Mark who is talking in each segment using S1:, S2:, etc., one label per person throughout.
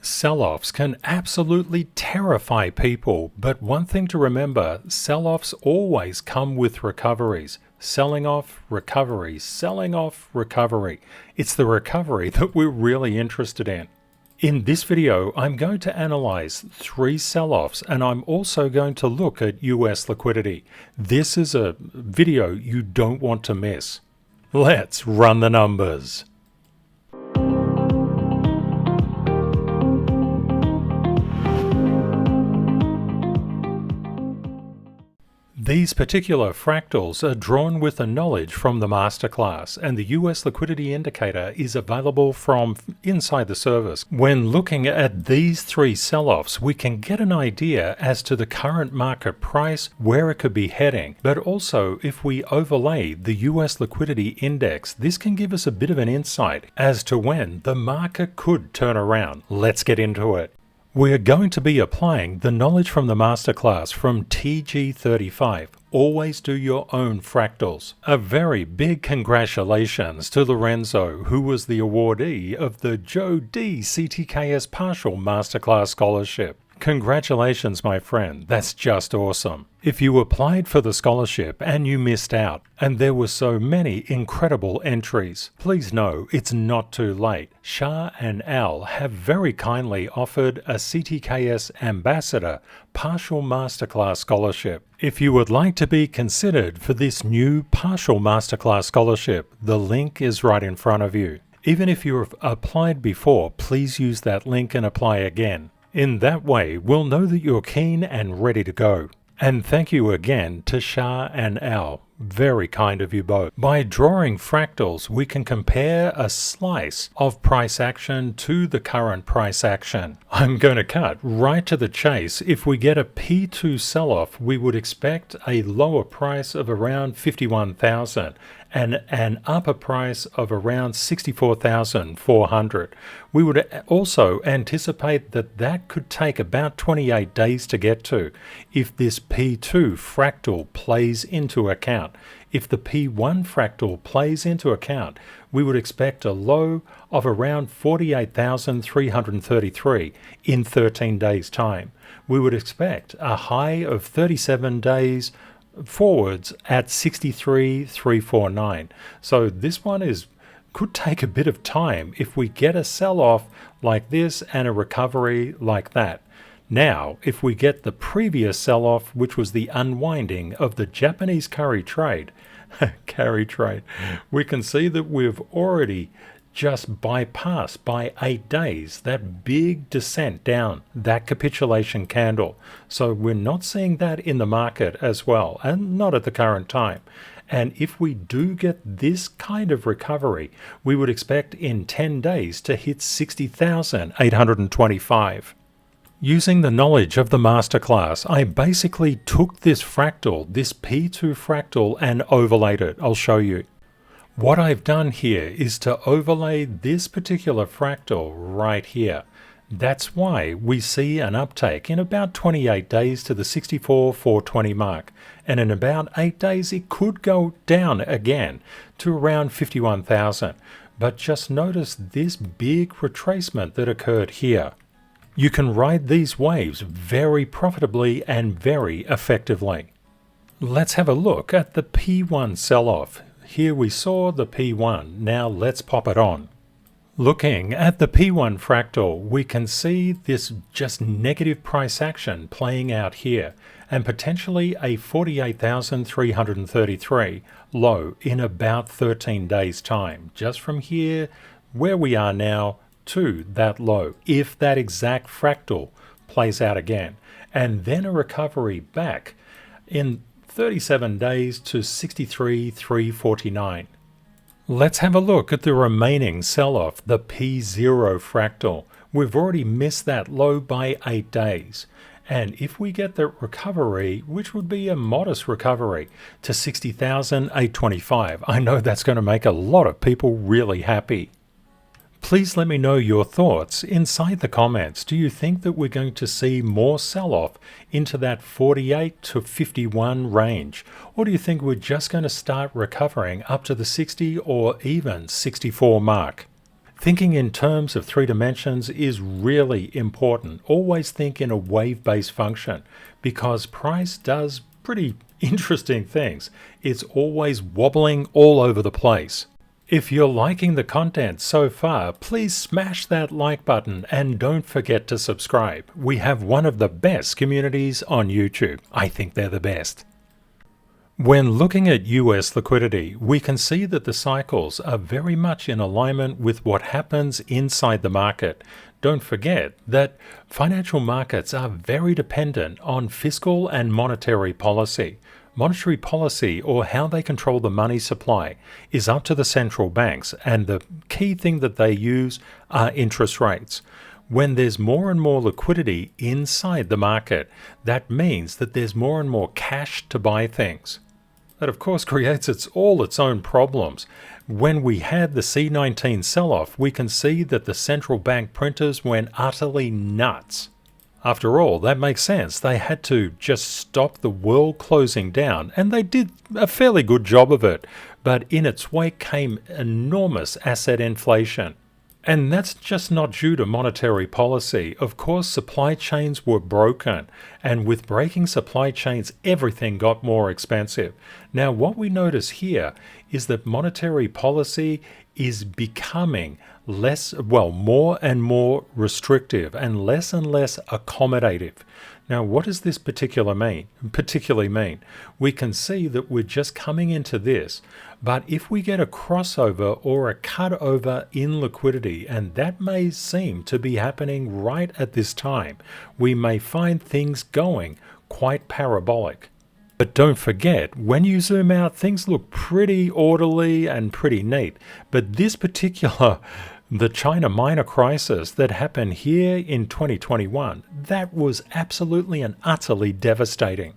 S1: Sell-offs can absolutely terrify people, but one thing to remember, sell-offs always come with recoveries. Selling off, recovery, selling off, recovery. It's the recovery that we're really interested in. In this video, I'm going to analyze 3 sell-offs, and I'm also going to look at US liquidity. This is a video you don't want to miss. Let's run the numbers. These particular fractals are drawn with the knowledge from the Masterclass, and the US liquidity indicator is available from inside the service. When looking at these 3 sell-offs, we can get an idea as to the current market price, where it could be heading, but also if we overlay the US liquidity index, this can give us a bit of an insight as to when the market could turn around. Let's get into it. We're going to be applying the knowledge from the Masterclass from TG35. Always do your own fractals. A very big congratulations to Lorenzo, who was the awardee of the Joe D. CTKS Partial Masterclass Scholarship. Congratulations, my friend. That's just awesome. If you applied for the scholarship and you missed out, and there were so many incredible entries, please know it's not too late. Shah and Al have very kindly offered a CTKS Ambassador Partial Masterclass Scholarship. If you would like to be considered for this new Partial Masterclass Scholarship, the link is right in front of you. Even if you have applied before, please use that link and apply again. In that way, we'll know that you're keen and ready to go. And thank you again to Shah and Al. Very kind of you both. By drawing fractals, we can compare a slice of price action to the current price action. I'm going to cut right to the chase. If we get a P2 sell-off, we would expect a lower price of around 51,000 and an upper price of around 64,400. We would also anticipate that that could take about 28 days to get to if this P2 fractal plays into account. If the P1 fractal plays into account, we would expect a low of around 48,333 in 13 days' time. We would expect a high of 37 days forwards at 63,349. So this one could take a bit of time if we get a sell-off like this and a recovery like that. Now, if we get the previous sell-off, which was the unwinding of the Japanese carry trade, we can see that we've already just bypassed by 8 days that big descent down, that capitulation candle. So we're not seeing that in the market as well, and not at the current time. And if we do get this kind of recovery, we would expect in 10 days to hit 60,825. Using the knowledge of the Masterclass, I basically took this fractal, this P2 fractal, and overlaid it. I'll show you. What I've done here is to overlay this particular fractal right here. That's why we see an uptake in about 28 days to the 64,420 mark. And in about 8 days, it could go down again to around 51,000. But just notice this big retracement that occurred here. You can ride these waves very profitably and very effectively. Let's have a look at the P1 sell-off. Here we saw the P1, now let's pop it on. Looking at the P1 fractal, we can see this just negative price action playing out here, and potentially a 48,333 low in about 13 days time, just from here where we are now to that low, if that exact fractal plays out again, and then a recovery back in 37 days to 63,349. Let's have a look at the remaining sell-off, the P0 fractal. We've already missed that low by 8 days. And if we get the recovery, which would be a modest recovery, to 60,825, I know that's going to make a lot of people really happy. Please let me know your thoughts inside the comments. Do you think that we're going to see more sell-off into that 48 to 51 range? Or do you think we're just going to start recovering up to the 60 or even 64 mark? Thinking in terms of 3 dimensions is really important. Always think in a wave-based function because price does pretty interesting things. It's always wobbling all over the place. If you're liking the content so far, please smash that like button and don't forget to subscribe. We have one of the best communities on YouTube. I think they're the best. When looking at US liquidity, we can see that the cycles are very much in alignment with what happens inside the market. Don't forget that financial markets are very dependent on fiscal and monetary policy. Monetary policy, or how they control the money supply, is up to the central banks, and the key thing that they use are interest rates. When there's more and more liquidity inside the market, that means that there's more and more cash to buy things. That of course creates its own problems. When we had the C19 sell-off, we can see that the central bank printers went utterly nuts. After all, that makes sense. They had to just stop the world closing down, and they did a fairly good job of it. But in its wake came enormous asset inflation. And that's just not due to monetary policy. Of course, supply chains were broken, and with breaking supply chains, everything got more expensive. Now, what we notice here is that monetary policy is becoming more and more restrictive and less accommodative. Now, what does this particularly mean? We can see that we're just coming into this, but if we get a crossover or a cut over in liquidity, and that may seem to be happening right at this time, we may find things going quite parabolic. But don't forget, when you zoom out, things look pretty orderly and pretty neat. But this particular the China minor crisis that happened here in 2021, that was absolutely and utterly devastating.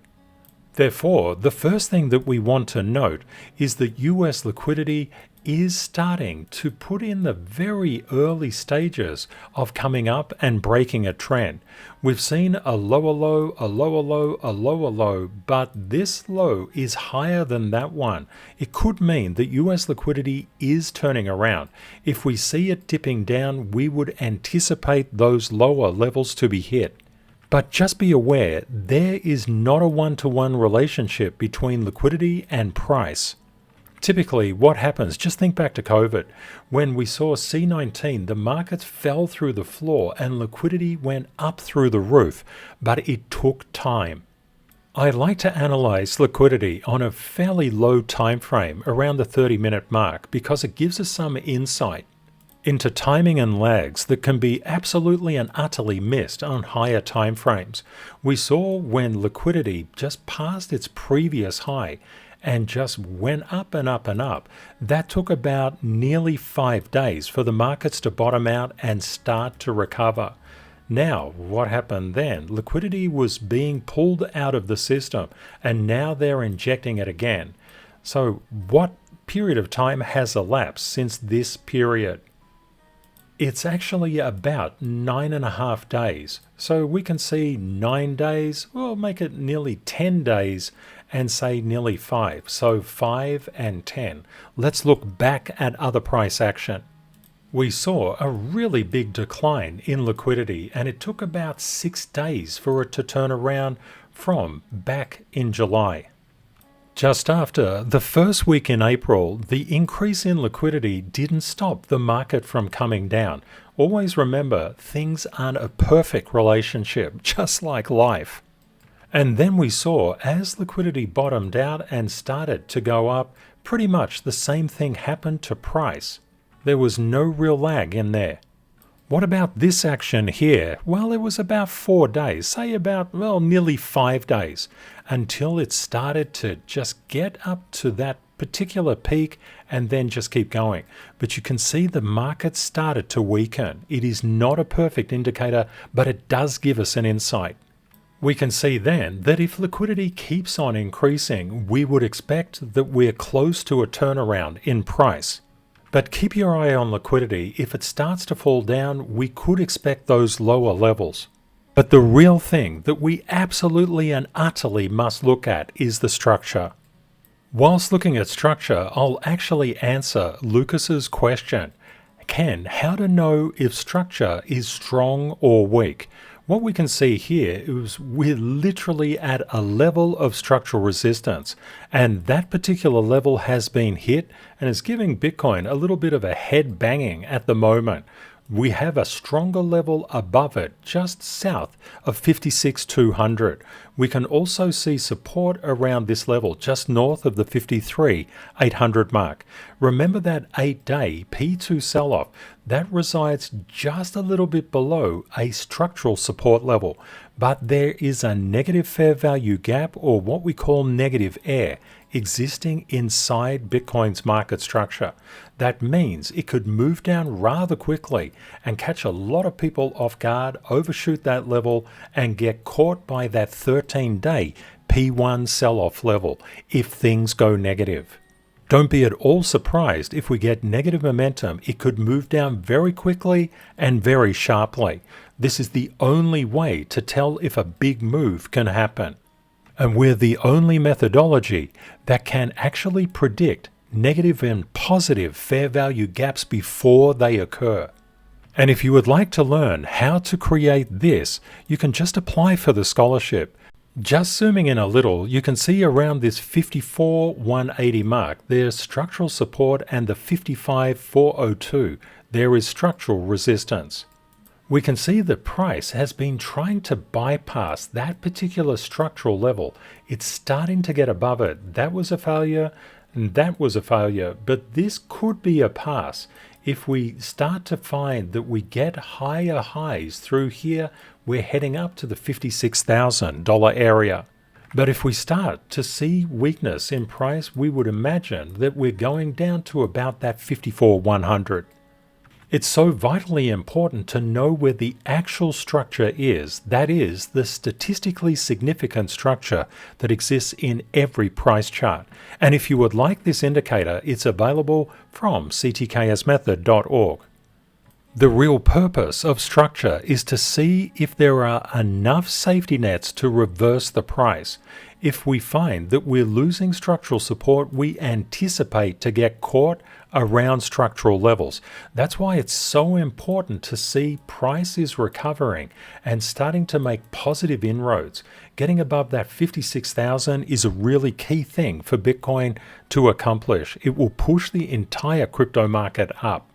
S1: Therefore, the first thing that we want to note is that US liquidity is starting to put in the very early stages of coming up and breaking a trend. We've seen a lower low, a lower low, a lower low, but this low is higher than that one. It could mean that US liquidity is turning around. If we see it dipping down, we would anticipate those lower levels to be hit. But just be aware, there is not a one-to-one relationship between liquidity and price. Typically, what happens, just think back to COVID. When we saw C19, the markets fell through the floor and liquidity went up through the roof, but it took time. I like to analyze liquidity on a fairly low time frame, around the 30-minute mark, because it gives us some insight into timing and lags that can be absolutely and utterly missed on higher time frames. We saw when liquidity just passed its previous high and just went up and up and up. That took about nearly 5 days for the markets to bottom out and start to recover. Now, what happened then? Liquidity was being pulled out of the system, and now they're injecting it again. So what period of time has elapsed since this period? It's actually about 9.5 days. So we can see 9 days, we'll make it nearly 10 days and say nearly 5. So 5 and 10. Let's look back at other price action. We saw a really big decline in liquidity, and it took about 6 days for it to turn around from back in July. Just after the first week in April, the increase in liquidity didn't stop the market from coming down. Always remember, things aren't a perfect relationship, just like life. And then we saw, as liquidity bottomed out and started to go up, pretty much the same thing happened to price. There was no real lag in there. What about this action here? Well, it was about 4 days, say about, nearly 5 days, until it started to just get up to that particular peak and then just keep going. But you can see the market started to weaken. It is not a perfect indicator, but it does give us an insight. We can see then that if liquidity keeps on increasing, we would expect that we're close to a turnaround in price. But keep your eye on liquidity. If it starts to fall down, we could expect those lower levels. But the real thing that we absolutely and utterly must look at is the structure. Whilst looking at structure, I'll actually answer Lucas's question. Ken, how to know if structure is strong or weak? What we can see here is we're literally at a level of structural resistance, and that particular level has been hit and is giving Bitcoin a little bit of a head banging at the moment. We have a stronger level above it, just south of 56,200. We can also see support around this level, just north of the 53,800 mark. Remember that 8-day P2 sell-off, that resides just a little bit below a structural support level, but there is a negative fair value gap, or what we call negative air, existing inside Bitcoin's market structure. That means it could move down rather quickly and catch a lot of people off guard, overshoot that level, and get caught by that 13-day P1 sell-off level if things go negative. Don't be at all surprised if we get negative momentum. It could move down very quickly and very sharply. This is the only way to tell if a big move can happen. And we're the only methodology that can actually predict negative and positive fair value gaps before they occur. And if you would like to learn how to create this, you can just apply for the scholarship. Just zooming in a little, you can see around this 54,180 mark, there's structural support, and the 55,402, there is structural resistance. We can see the price has been trying to bypass that particular structural level. It's starting to get above it. That was a failure, and that was a failure, but this could be a pass. If we start to find that we get higher highs through here, we're heading up to the $56,000 area. But if we start to see weakness in price, we would imagine that we're going down to about that 54,100. It's so vitally important to know where the actual structure is, that is, the statistically significant structure that exists in every price chart. And if you would like this indicator, it's available from ctksmethod.org. The real purpose of structure is to see if there are enough safety nets to reverse the price. If we find that we're losing structural support, we anticipate to get caught around structural levels. That's why it's so important to see price is recovering and starting to make positive inroads. Getting above that 56,000 is a really key thing for Bitcoin to accomplish. It will push the entire crypto market up.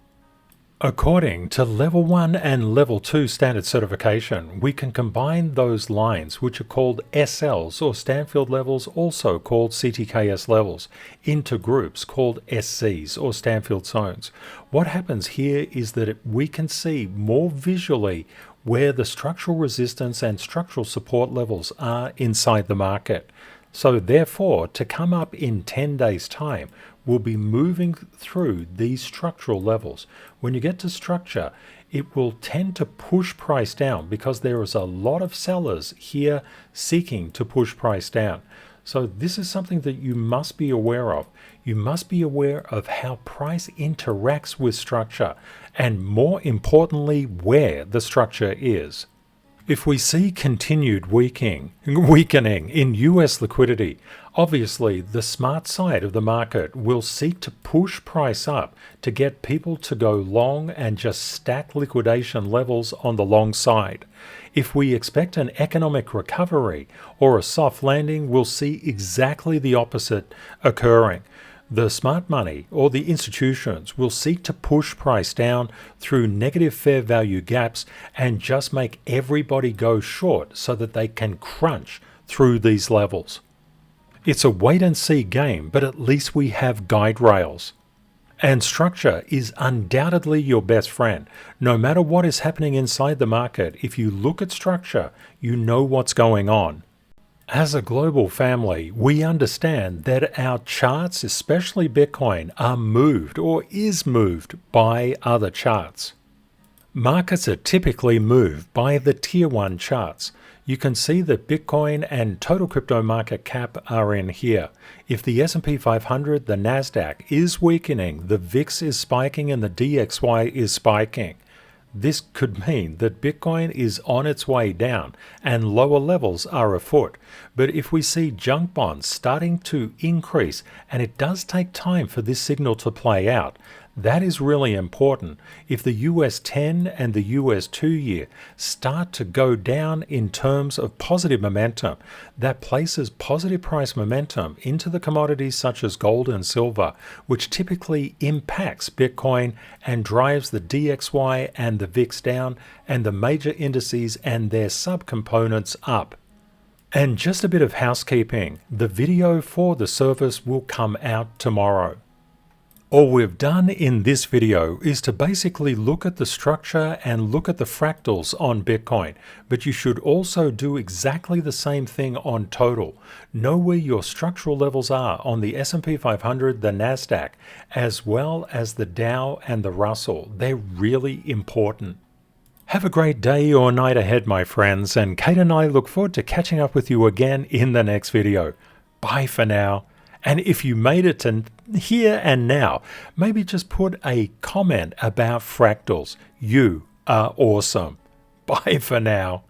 S1: According to Level 1 and Level 2 standard certification, we can combine those lines, which are called SLs or Stanfield levels, also called CTKS levels, into groups called SCs or Stanfield zones. What happens here is that we can see more visually where the structural resistance and structural support levels are inside the market. So therefore, to come up in 10 days' time, we'll be moving through these structural levels. When you get to structure, it will tend to push price down because there is a lot of sellers here seeking to push price down. So this is something that you must be aware of. You must be aware of how price interacts with structure, and more importantly, where the structure is. If we see continued weakening in US liquidity, obviously the smart side of the market will seek to push price up to get people to go long and just stack liquidation levels on the long side. If we expect an economic recovery or a soft landing, we'll see exactly the opposite occurring. The smart money or the institutions will seek to push price down through negative fair value gaps and just make everybody go short so that they can crunch through these levels. It's a wait and see game, but at least we have guide rails. And structure is undoubtedly your best friend. No matter what is happening inside the market, if you look at structure, you know what's going on. As a global family, we understand that our charts, especially Bitcoin, are moved or is moved by other charts. Markets are typically moved by the Tier 1 charts. You can see that Bitcoin and total crypto market cap are in here. If the S&P 500, the Nasdaq is weakening, the VIX is spiking, and the DXY is spiking. This could mean that Bitcoin is on its way down and lower levels are afoot. But if we see junk bonds starting to increase, and it does take time for this signal to play out, That is really important. If the US 10 and the US 2-year start to go down in terms of positive momentum, that places positive price momentum into the commodities such as gold and silver, which typically impacts Bitcoin and drives the DXY and the VIX down and the major indices and their subcomponents up. And just a bit of housekeeping, the video for the service will come out tomorrow. All we've done in this video is to basically look at the structure and look at the fractals on Bitcoin, but you should also do exactly the same thing on total. Know where your structural levels are on the S&P 500, the NASDAQ, as well as the Dow and the Russell. They're really important. Have a great day or night ahead, my friends, and Kate and I look forward to catching up with you again in the next video. Bye for now. And if you made it to here and now, maybe just put a comment about fractals. You are awesome. Bye for now.